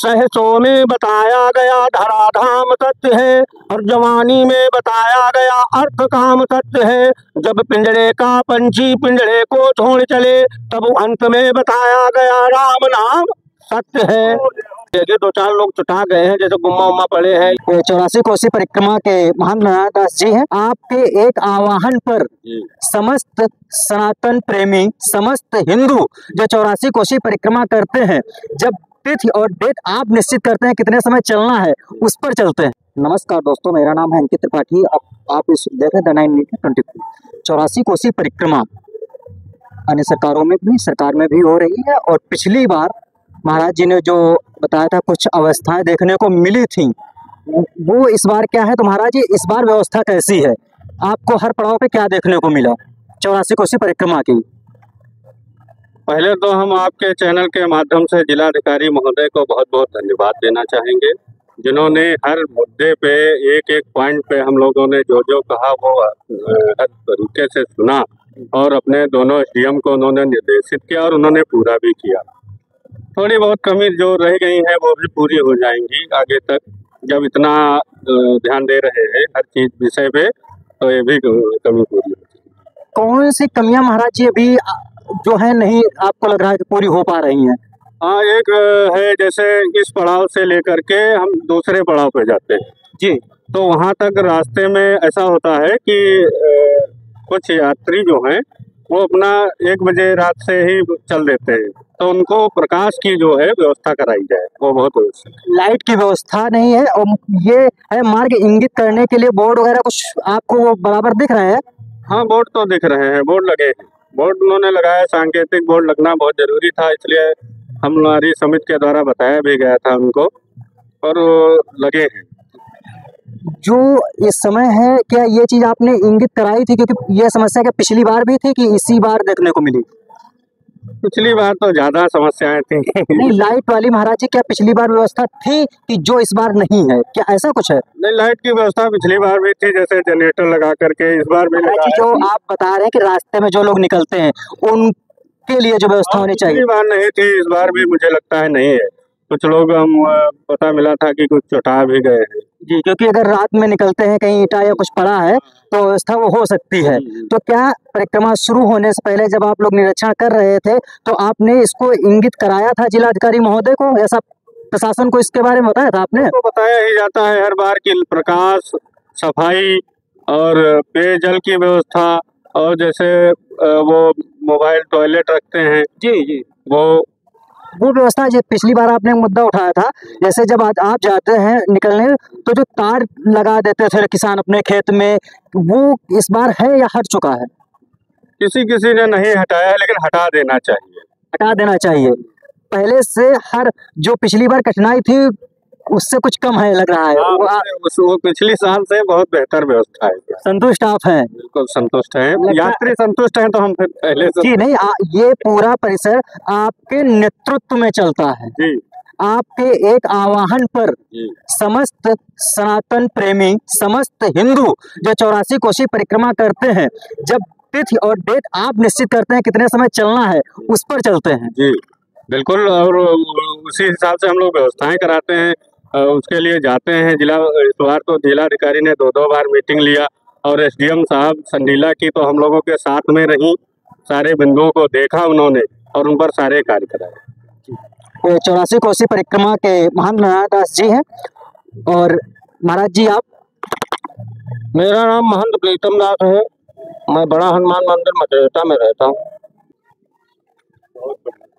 सहसों में बताया गया धराधाम सत्य है, और जवानी में बताया गया अर्थ काम सत्य है। जब पिंजरे का पंछी पिंजरे को छोड़ चले, तब अंत में बताया गया राम नाम सत्य है। देखिए दो चार लोग चुटा गए हैं, जैसे गुम्मा उम्मा पड़े हैं। 84 कोसी परिक्रमा के महंत नारायण दास जी हैं। आपके एक आह्वान पर समस्त सनातन प्रेमी, समस्त हिंदू जो 84 कोसी परिक्रमा करते हैं, जब तिथि और डेट आप निश्चित करते हैं कितने समय चलना है, उस पर चलते हैं। नमस्कार दोस्तों, मेरा नाम है अंकित त्रिपाठी। आप इस देख रहे हैं द 924। 84 कोसी परिक्रमा अन्य सरकारों में भी, सरकार में भी हो रही है। और पिछली बार महाराज जी ने जो बताया था कुछ अवस्थाएं देखने को मिली थी, वो इस बार क्या है? तो महाराज जी इस बार व्यवस्था कैसी है? आपको हर पड़ाव पे क्या देखने को मिला 84 कोसी परिक्रमा की? पहले तो हम आपके चैनल के माध्यम से जिलाधिकारी महोदय को बहुत बहुत धन्यवाद देना चाहेंगे, जिन्होंने हर मुद्दे पे एक एक पॉइंट पे हम लोगों ने जो जो कहा वो हर तरीके से सुना, और अपने दोनों एसडीएम को उन्होंने निर्देशित किया और उन्होंने पूरा भी किया। थोड़ी बहुत कमी जो रह गई है वो भी पूरी हो जाएंगी आगे तक, जब इतना ध्यान दे रहे हैं हर चीज विषय पे, तो ये भी कमी पूरी हो जाएगी। कौन सी कमियां महाराज जी अभी जो है नहीं आपको लग रहा है कि पूरी हो पा रही हैं? हाँ, एक है जैसे इस पड़ाव से लेकर के हम दूसरे पड़ाव पे जाते हैं जी, तो वहाँ तक रास्ते में ऐसा होता है कि कुछ यात्री जो हैं वो अपना 1 बजे रात से ही चल देते हैं, तो उनको प्रकाश की जो है व्यवस्था कराई जाए, वो बहुत आवश्यक है। लाइट की व्यवस्था नहीं है, और ये है मार्ग इंगित करने के लिए बोर्ड वगैरह कुछ आपको वो बराबर दिख रहे हैं? हाँ, बोर्ड तो दिख रहे हैं, बोर्ड लगे हैं, बोर्ड उन्होंने लगाया। सांकेतिक बोर्ड लगना बहुत जरूरी था, इसलिए हमारी समिति के द्वारा बताया भी गया था उनको, और लगे हैं। जो इस समय है, क्या ये चीज आपने इंगित कराई थी? क्योंकि ये समस्या क्या पिछली बार भी थी कि इसी बार देखने को मिली? पिछली बार तो ज्यादा समस्याएं थी। नहीं, लाइट वाली महाराज जी क्या पिछली बार व्यवस्था थी कि जो इस बार नहीं है? क्या ऐसा कुछ है? नहीं, लाइट की व्यवस्था पिछली बार भी थी, जैसे जनरेटर लगा करके इस बार भी लगा है। जो आप बता रहे हैं कि रास्ते में जो लोग निकलते हैं उनके लिए जो व्यवस्था होनी चाहिए, पिछली बार नहीं थी, इस बार भी मुझे लगता है नहीं है। कुछ लोग पता मिला था कि कुछ चुटा भी गए हैं जी, क्योंकि अगर रात में निकलते हैं कहीं ईंटा या कुछ पड़ा है तो व्यवस्था वो हो सकती है। तो क्या परिक्रमा शुरू होने से पहले जब आप लोग निरीक्षण कर रहे थे तो आपने इसको इंगित कराया था जिलाधिकारी महोदय को? ऐसा प्रशासन को इसके बारे में बताया था आपने? तो बताया ही जाता है हर बार की प्रकाश, सफाई और पेयजल की व्यवस्था, और जैसे वो मोबाइल टॉयलेट रखते हैं जी, वो व्यवस्था जो पिछली बार आपने मुद्दा उठाया था, जैसे जब आज आप जाते हैं निकलने तो जो तार लगा देते थे किसान अपने खेत में, वो इस बार है या हट चुका है? किसी किसी ने नहीं हटाया, लेकिन हटा देना चाहिए। हटा देना चाहिए। पहले से हर जो पिछली बार कठिनाई थी उससे कुछ कम है लग रहा है। वो पिछली साल से बहुत बेहतर व्यवस्था है। संतुष्ट आप हैं? बिल्कुल संतुष्ट हैं, यात्री संतुष्ट हैं, तो हम फिर पहले से जी नहीं, ये पूरा परिसर आपके नेतृत्व में चलता है जी। आपके एक आह्वान पर समस्त सनातन प्रेमी, समस्त हिंदू जो 84 कोसी परिक्रमा करते हैं, जब तिथि और डेट आप निश्चित करते हैं कितने समय चलना है, उस पर चलते हैं। जी बिल्कुल, और उसी हिसाब से हम लोग व्यवस्थाएं कराते हैं, उसके लिए जाते हैं। इस बार तो जिलाधिकारी ने 2-2 बार मीटिंग लिया, और एसडीएम साहब संडीला की तो हम लोगों के साथ में रही, सारे बिंदुओं को देखा उन्होंने और उन पर सारे कार्य कराए। 84 कोसी परिक्रमा के महंत नारायण दास जी हैं। और महाराज जी आप? मेरा नाम महंत प्रीतम दास है, मैं बड़ा हनुमान मंदिर मचेटा में रहता हूँ।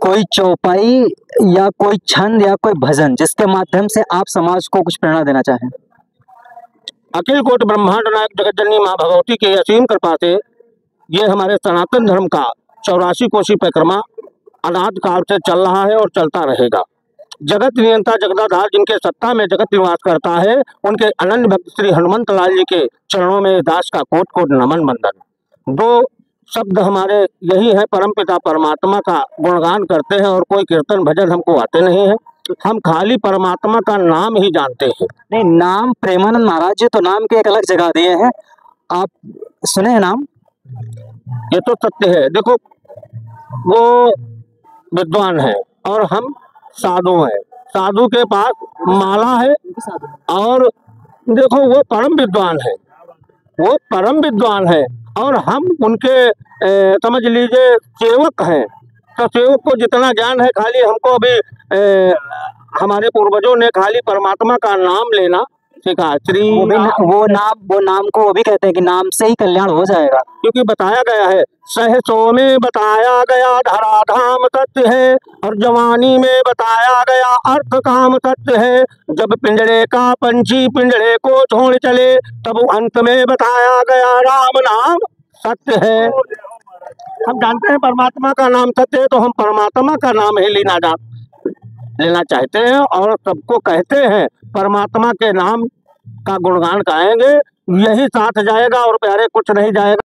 कोई चौपाई या कोई छंद या कोई भजन जिसके माध्यम से आप समाज को कुछ प्रेरणा देना चाहें? अखिल कोट ब्रह्मांड नायक जगत जननी माँ भगवती की असीम कृपा से ये हमारे सनातन धर्म का 84 कोसी परिक्रमा अनाद काल से चल रहा है और चलता रहेगा। जगत नियंता जगदाधार जिनके सत्ता में जगत निवास करता है, उनके अनन्य भक्त श्री हनुमंत लाल जी के चरणों में दास का कोट कोट नमन बंदन। 2 शब्द हमारे यही है, परमपिता परमात्मा का गुणगान करते हैं, और कोई कीर्तन भजन हमको आते नहीं है, हम खाली परमात्मा का नाम ही जानते हैं। नहीं, नाम प्रेमानंद महाराज जी तो नाम के एक अलग जगह दिए हैं, आप सुने हैं नाम? ये तो सत्य है। देखो, वो विद्वान है और हम साधु हैं। साधु के पास माला है और देखो वो परम विद्वान है, वो परम विद्वान है और हम उनके समझ लीजिए सेवक हैं। तो सेवक को जितना ज्ञान है खाली हमको अभी हमारे पूर्वजों ने खाली परमात्मा का नाम लेना सिखाया। वो नाम को वो भी कहते हैं कि नाम से ही कल्याण हो जाएगा, क्योंकि बताया गया है सहसों में बताया गया धराधाम सत्य है और जवानी में बताया गया अर्थ काम सत्य है। जब पिंजड़े का पंछी पिंजड़े को छोड़ चले तब अंत में बताया गया राम नाम सत्य है। हम जानते हैं परमात्मा का नाम सत्य है, तो हम परमात्मा का नाम ही लेना चाहते हैं और सबको कहते हैं परमात्मा के नाम का गुणगान गाएंगे, यही साथ जाएगा और प्यारे कुछ नहीं जाएगा।